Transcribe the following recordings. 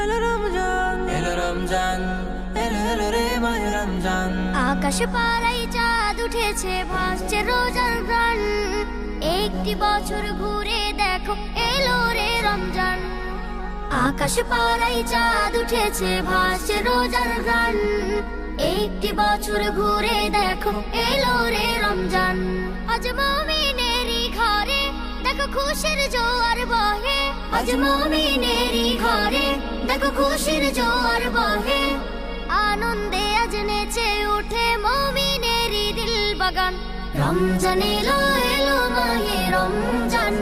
এলো রমজান, এলো রমজান, এলো এলো রে মাহে রমজান। আকাশ পাড়ায় চাঁদ উঠেছে, ভাসছে রোজার গান। একটি বছর ঘুরে দেখো এলো রে রমজান। আকাশ পাড়ায় চাঁদ উঠেছে, ভাসছে রোজার গান। একটি বছর ঘুরে দেখো এলো রে রমজান। আজ মুমিনেরই ঘরে দেখো খুশির জোয়ার বহে। আজ মুমিনেরই ঘরে দেখো খুশির জোয়ার বহে। আনন্দে আজ নেচে উঠে মুমিনেরই দিল বাগান। রমজান এলো এলো মাহে রমজান,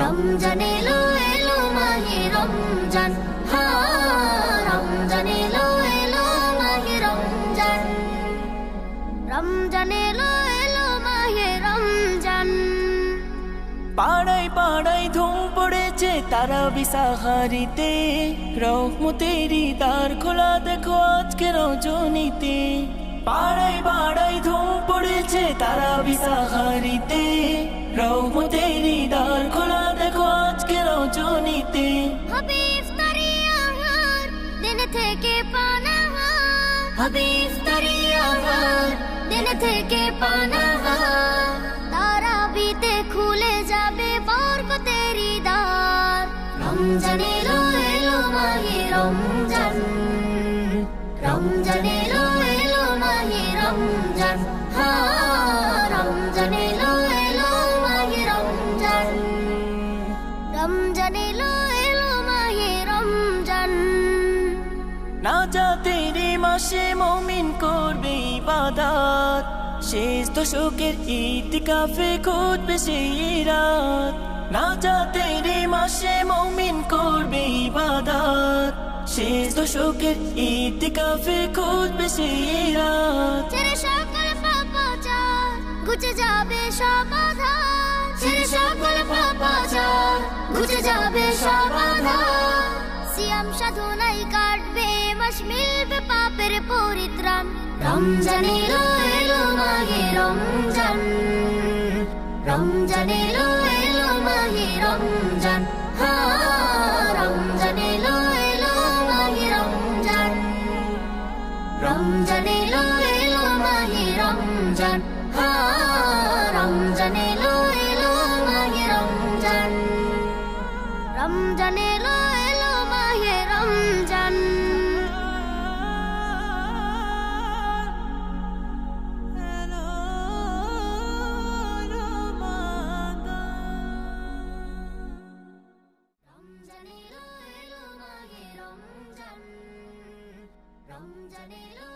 রমজান এলো এলো মাহে রমজান। রমজান এলো এলো মাহে রমজান, রমজান এলো এলো মাহে রমজান। পাড়ায় পাড়ায় ধুম পড়েছে তারাবি সাহারিতে, রহমতেরই দ্বার খোলা দেখো আজকে রজনীতে। পাড়ায় পাড়ায় ধুম পড়েছে তারাবি সাহারিতে, রহমতেরই দ্বার খোলা দেখো আজকে রজনীতে। হবে ইফতারি আহার দিন থেকে পানাহার, হবে ইফতারি আহার দিন থেকে পানাহার। তারাবিতে খুলে যাবে বরকতেরই দ্বার। রমজান এলো এলো মাহে রমজান, রমজান এলো এলো মাহে রমজান। রমজান এলো এলো মাহে রমজান, রমজান এলো এলো মাহে রমজান। নাজাতের মাসে মুমিন করবে ইবাদত, শেষ দশকের ইতিকাফে খুঁজবে সেই রাত। নাজাতের মাসে মুমিন করবে ইবাদত, শেষ দশকের ইতিকাফে খুঁজবে সেই রাত। ছেড়ে সকল পাপাচার ঘুচে যাবে সব আধার, ছেড়ে সকল পাপাচার ঘুচে যাবে সব আধার। সিয়াম সাধনায় কাটবে মাস, মিলবে পাপের পরিত্রাণ। রমজান এলো এলো মাহে রমজান, রমজান এলো এলো মাহে রমজান। রমজান এলো এলো মাহে রমজান, রমজান এলো এলো মাহে রমজান। রমজান এলো এলো মাহে রমজান, রমজান এলো এলো মাহে রমজান। রমজান এলো এলো মাহে রমজান, রমজান এলো